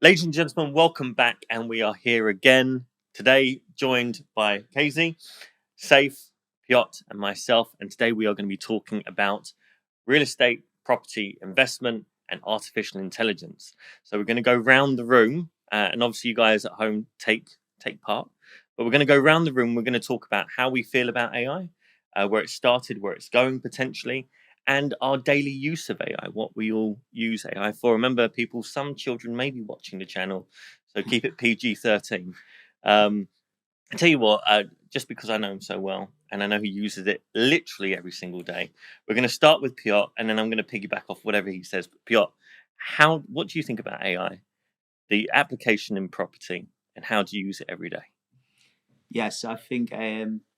Ladies and gentlemen, welcome back, and we are here again today, joined by Casey, Safe, Piotr, and myself. And today we are going to be talking about real estate, property investment, and artificial intelligence. So we're going to go round the room, and obviously you guys at home take part. But we're going to go round the room. We're going to talk about how we feel about AI, where it started, where it's going potentially, and our daily use of AI, what we all use AI for. Remember, people, some children may be watching the channel, so keep it PG-13. I tell you what, just because I know him so well, and I know he uses it literally every single day, we're going to start with Piotr, and then I'm going to piggyback off whatever he says. Piotr, what do you think about AI, the application in property, and how do you use it every day? Yes, I think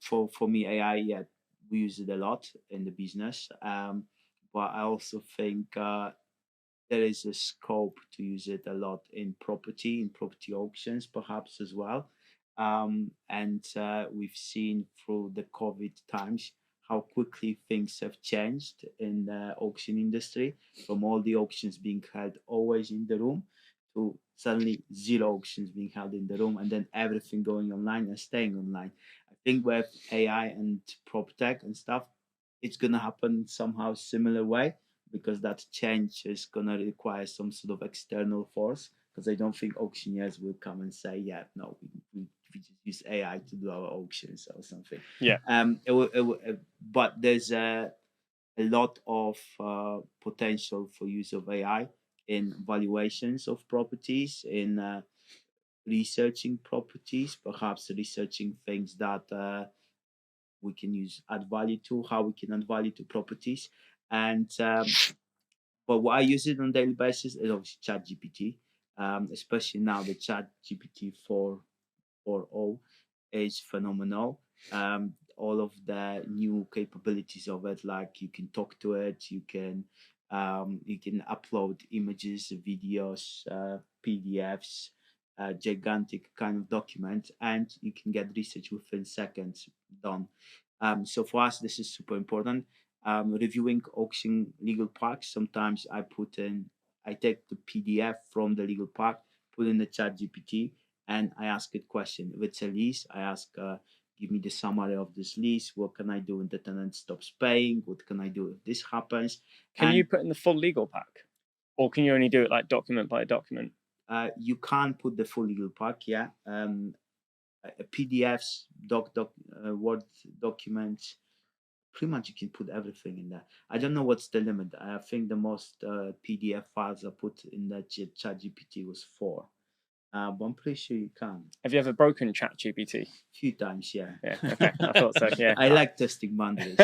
for me AI, yeah, we use it a lot in the business, but I also think there is a scope to use it a lot in property auctions, perhaps as well. And we've seen through the COVID times how quickly things have changed in the auction industry, from all the auctions being held always in the room to suddenly zero auctions being held in the room, and then everything going online and staying online. I think with AI and prop tech and stuff, it's gonna happen somehow similar way, because that change is gonna require some sort of external force. Because I don't think auctioneers will come and say, "Yeah, no, we just use AI to do our auctions or something." Yeah. But there's a lot of potential for use of AI in valuations of properties, in researching properties, perhaps researching things that we can use add value to, how we can add value to properties. And but what I use it on a daily basis is obviously ChatGPT, especially now the ChatGPT 4.0 is phenomenal. All of the new capabilities of it, like you can talk to it, you can upload images, videos, PDFs, gigantic kind of document, and you can get research within seconds done. So for us, this is super important. Reviewing auction legal packs, sometimes I take the PDF from the legal pack, put in the chat GPT, and I ask it question. If it's a lease, I ask, give me the summary of this lease. What can I do when the tenant stops paying? What can I do if this happens? Can you put in the full legal pack, or can you only do it like document by document? You can't put the full legal pack, yeah. PDFs, Word documents, pretty much you can put everything in there. I don't know what's the limit. I think the most PDF files I put in that chat GPT was 4. But I'm pretty sure you can. Have you ever broken ChatGPT? A few times, yeah. Yeah, okay, I thought so. Yeah, I like testing boundaries.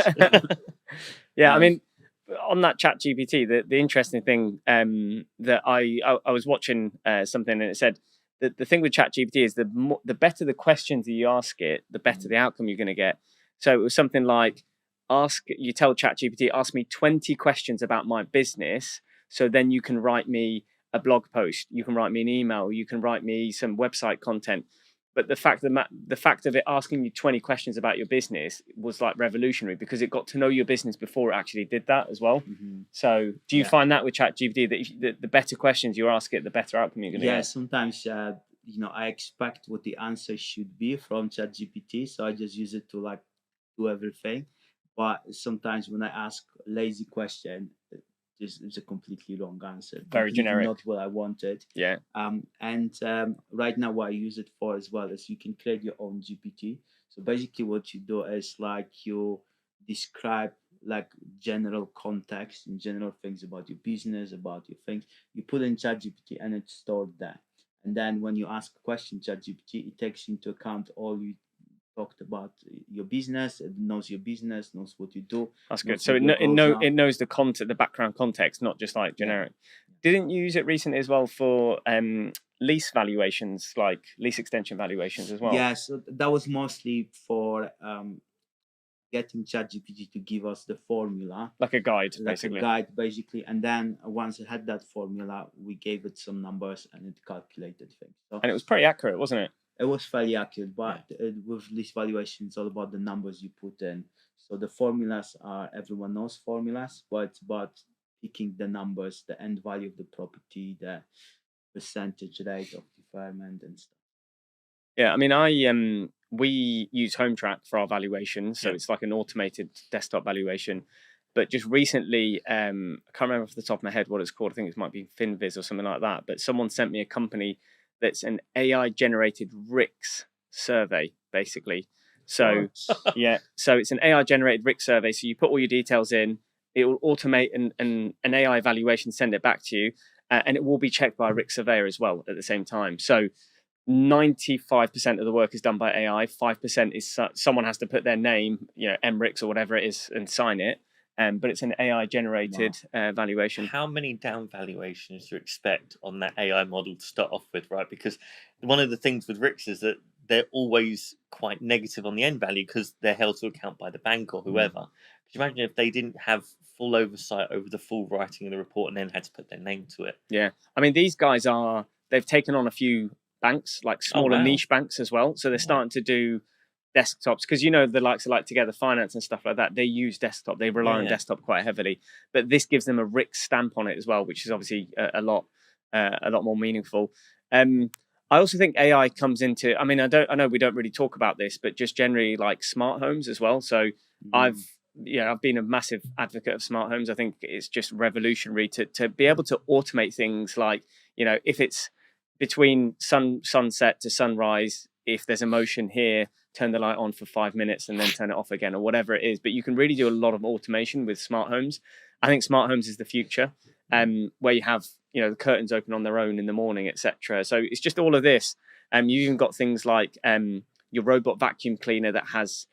Yeah, I mean, on that ChatGPT, the interesting thing that I was watching something, and it said that the thing with ChatGPT is the better the questions that you ask it, the better the outcome you're going to get. So it was something like, you tell ChatGPT, ask me 20 questions about my business, so then you can write me a blog post, you can write me an email, you can write me some website content. But the fact of it asking you 20 questions about your business was like revolutionary, because it got to know your business before it actually did that as well. Mm-hmm. So do you find that with ChatGPT, that the better questions you ask it, the better outcome you're going to get? Yeah, sometimes I expect what the answer should be from ChatGPT, so I just use it to like do everything. But sometimes when I ask a lazy question, this is a completely wrong answer. Very completely generic. Not what I wanted. Yeah. And right now, what I use it for as well is you can create your own GPT. So basically, what you do is like you describe like general context and general things about your business, about your things. You put in ChatGPT and it's stored there. And then when you ask a question, ChatGPT, it takes into account all you talked about your business. It knows your business, knows what you do. That's good. So it knows the content, the background context, not just like generic. Yeah. Didn't you use it recently as well for lease valuations, like lease extension valuations as well? Yeah, so that was mostly for getting ChatGPT to give us the formula, like a guide, basically. And then once it had that formula, we gave it some numbers and it calculated things. And it was pretty accurate, wasn't it? It was fairly accurate, but with lease valuation, it's all about the numbers you put in. So the formulas are, everyone knows formulas, but it's about picking the numbers, the end value of the property, the percentage rate of deferment and stuff. Yeah, I mean, we use HomeTrack for our valuation, so it's like an automated desktop valuation. But just recently, I can't remember off the top of my head what it's called. I think it might be FinViz or something like that. But someone sent me a company that's an AI generated RICS survey, basically. So so it's an AI generated RICS survey. So you put all your details in, it will automate an AI evaluation, send it back to you, and it will be checked by a RICS surveyor as well at the same time. So 95% of the work is done by AI. 5% is someone has to put their name, MRICS or whatever it is, and sign it. But it's an AI generated valuation. How many down valuations do you expect on that AI model to start off with, right? Because one of the things with RICS is that they're always quite negative on the end value because they're held to account by the bank or whoever. Could you imagine if they didn't have full oversight over the full writing of the report and then had to put their name to it? Yeah. I mean, these guys they've taken on a few banks, like smaller niche banks as well. So they're starting to do desktops because the likes of like Together Finance and stuff like that, they use desktop, they rely on desktop quite heavily, but this gives them a RICS stamp on it as well, which is obviously a lot more meaningful. I also think AI comes into, I mean, I know we don't really talk about this, but just generally like smart homes as well. So I've been a massive advocate of smart homes. I think it's just revolutionary to be able to automate things like, if it's between sunset to sunrise, if there's a motion here, turn the light on for 5 minutes and then turn it off again or whatever it is. But you can really do a lot of automation with smart homes. I think smart homes is the future, where you have, the curtains open on their own in the morning, etc. So it's just all of this. You even got things like your robot vacuum cleaner that has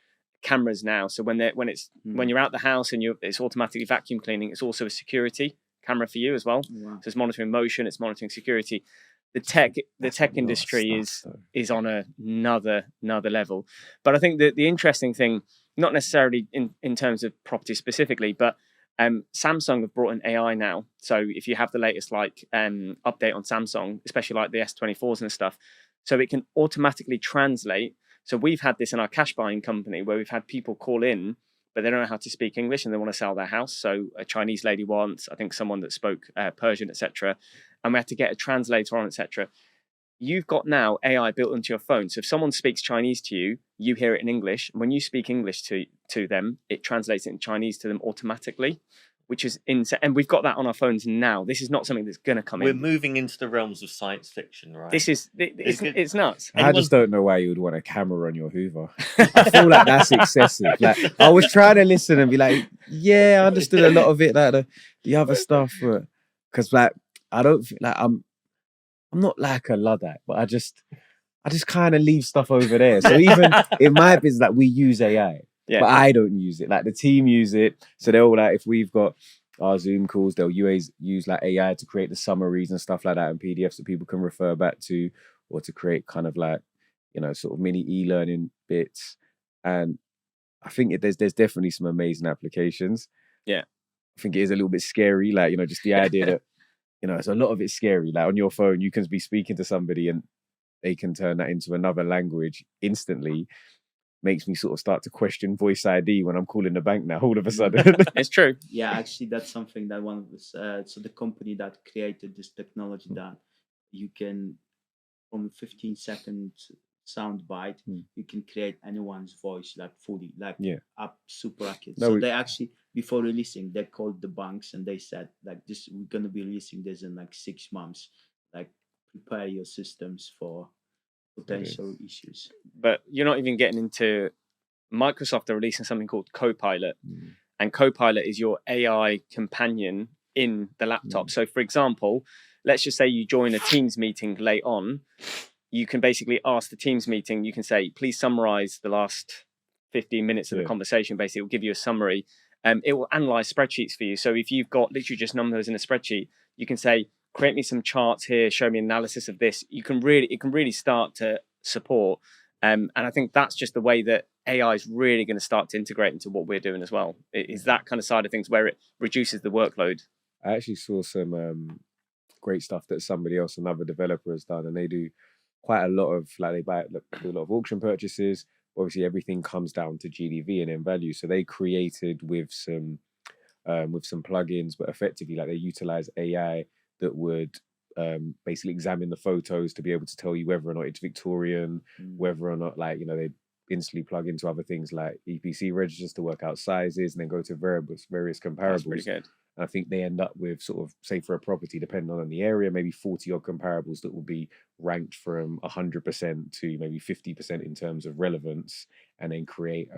cameras now. So when you're out the house and it's automatically vacuum cleaning, it's also a security camera for you as well. Wow. So it's monitoring motion, it's monitoring security. The tech industry is on another level. But I think that the interesting thing, not necessarily in terms of property specifically, but Samsung have brought in AI now. So if you have the latest update on Samsung, especially like the S24s and stuff, so it can automatically translate. So we've had this in our cash buying company where we've had people call in, but they don't know how to speak English and they want to sell their house. So a Chinese lady wants, I think, someone that spoke Persian, etc. And we had to get a translator on, etc. You've got now AI built into your phone. So if someone speaks Chinese to you, you hear it in English. When you speak English to them, it translates it in Chinese to them automatically, which is insane. And we've got that on our phones now. This is not something that's going to come in. We're moving into the realms of science fiction, right? It's nuts. I just don't know why you would want a camera on your Hoover. I feel like that's excessive. Like I was trying to listen and be like, yeah, I understood a lot of it, like the other stuff, but because like I don't feel like I'm not like a Luddite, but I just kind of leave stuff over there. So even in my business, like we use AI. Yeah. But I don't use it. Like the team use it. So they'll like, if we've got our Zoom calls, they'll use like AI to create the summaries and stuff like that and PDFs that people can refer back to, or to create kind of like, sort of mini e-learning bits. And I think there's definitely some amazing applications. Yeah. I think it is a little bit scary. Like, just the idea that, it's a lot of it's scary. Like on your phone, you can be speaking to somebody and they can turn that into another language instantly. Makes me sort of start to question voice ID when I'm calling the bank now, all of a sudden. It's true. Yeah, actually, that's something that one of us, so the company that created this technology that you can, from a 15-second sound bite, you can create anyone's voice like fully, like up super accurate. So they actually, before releasing, they called the banks and they said, like, this, we're going to be releasing this in like 6 months. Like, prepare your systems for potential issues. But you're not even getting into Microsoft are releasing something called Copilot, and Copilot is your AI companion in the laptop. So for example, let's just say you join a Teams meeting late on, you can basically ask the Teams meeting, you can say, please summarize the last 15 minutes of the conversation. Basically, it will give you a summary. It will analyze spreadsheets for you. So if you've got literally just numbers in a spreadsheet, you can say, create me some charts here, show me analysis of this. It can really start to support. And I think that's just the way that AI is really going to start to integrate into what we're doing as well. It is that kind of side of things where it reduces the workload. I actually saw some great stuff that somebody else, another developer, has done, and they do quite a lot of, like, they do a lot of auction purchases. Obviously, everything comes down to GDV and in value. So they created with some plugins, but effectively, like, they utilize AI that would basically examine the photos to be able to tell you whether or not it's Victorian, whether or not, like, they instantly plug into other things like EPC registers to work out sizes, and then go to various comparables. That's pretty good. And I think they end up with, sort of, say for a property, depending on the area, maybe 40 odd comparables that will be ranked from 100% to maybe 50% in terms of relevance, and then create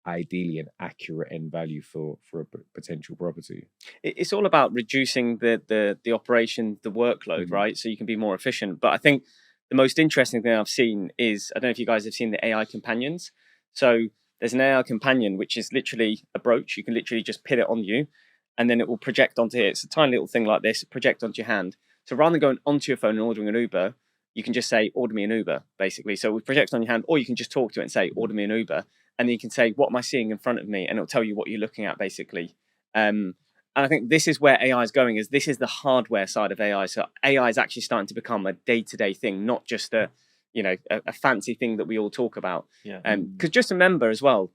ideally an accurate end value for a potential property. It's all about reducing the operation, the workload, right? So you can be more efficient. But I think the most interesting thing I've seen is, I don't know if you guys have seen the AI companions. So there's an AI companion, which is literally a brooch. You can literally just pin it on you, and then it will project onto here. It's a tiny little thing like this, project onto your hand. So rather than going onto your phone and ordering an Uber, you can just say, order me an Uber, basically. So we project on your hand, or you can just talk to it and say, order me an Uber. And then you can say, what am I seeing in front of me? And it'll tell you what you're looking at, basically. And I think this is where AI is going, is this is the hardware side of AI. So AI is actually starting to become a day-to-day thing, not just a fancy thing that we all talk about. Because just remember as well,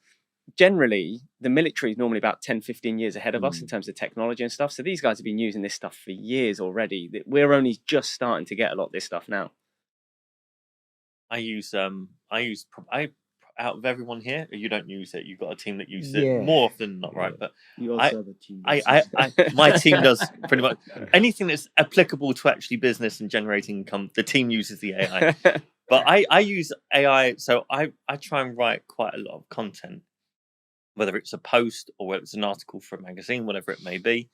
generally, the military is normally about 10, 15 years ahead of us in terms of technology and stuff. So these guys have been using this stuff for years already. We're only just starting to get a lot of this stuff now. Out of everyone here, you don't use it. You've got a team that uses it more often than not, right? But you also have a team. My team does pretty much anything that's applicable to actually business and generating income. The team uses the AI, but I use AI. So I try and write quite a lot of content, whether it's a post or whether it's an article for a magazine, whatever it may be,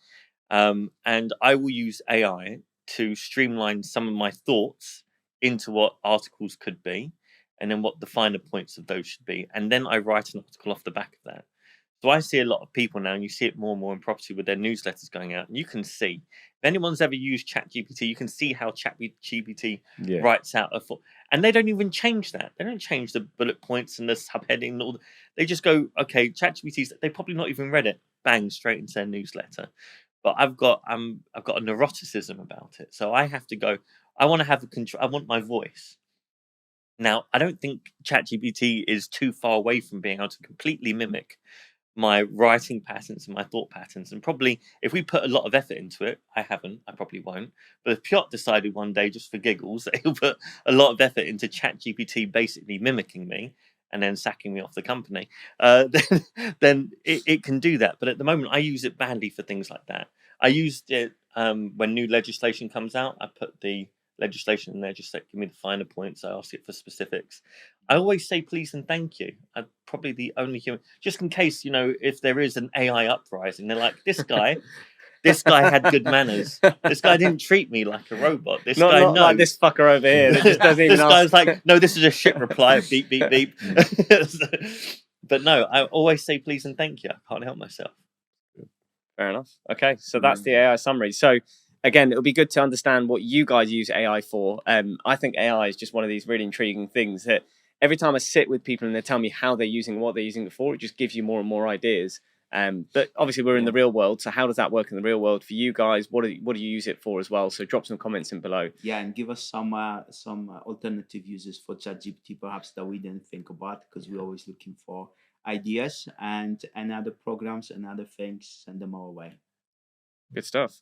and I will use AI to streamline some of my thoughts into what articles could be, and then what the finer points of those should be. And then I write an article off the back of that. So I see a lot of people now, and you see it more and more in property with their newsletters going out. And you can see, if anyone's ever used ChatGPT, you can see how ChatGPT writes out a thought. And they don't even change that. They don't change the bullet points and the subheading. And all they just go, okay, ChatGPT's, they probably not even read it. Bang, straight into their newsletter. But I've got a neuroticism about it. So I have to go, I want to have a control. I want my voice. Now, I don't think ChatGPT is too far away from being able to completely mimic my writing patterns and my thought patterns. And probably if we put a lot of effort into it, I probably won't. But if Piotr decided one day, just for giggles, that he'll put a lot of effort into ChatGPT basically mimicking me and then sacking me off the company, then it can do that. But at the moment, I use it badly for things like that. I used it when new legislation comes out. I put the legislation in there, just like, give me the finer points. I ask it for specifics. I always say please and thank you. I'm probably the only human, just in case, if there is an AI uprising, they're like, this guy had good manners. This guy didn't treat me like a robot. This guy knows. Like this fucker over here that just doesn't even this guy's like, no, this is a shit reply. Beep, beep, beep. But no, I always say please and thank you. I can't help myself. Fair enough. Okay, so that's the AI summary. So again, it'll be good to understand what you guys use AI for. I think AI is just one of these really intriguing things that every time I sit with people and they tell me how they're using what they're using it for, it just gives you more and more ideas. But obviously we're in the real world, so how does that work in the real world for you guys? What do you use it for as well? So drop some comments in below. Yeah, and give us some alternative uses for ChatGPT, perhaps that we didn't think about, because we're always looking for ideas, and other programs and other things. Send them our way. Good stuff.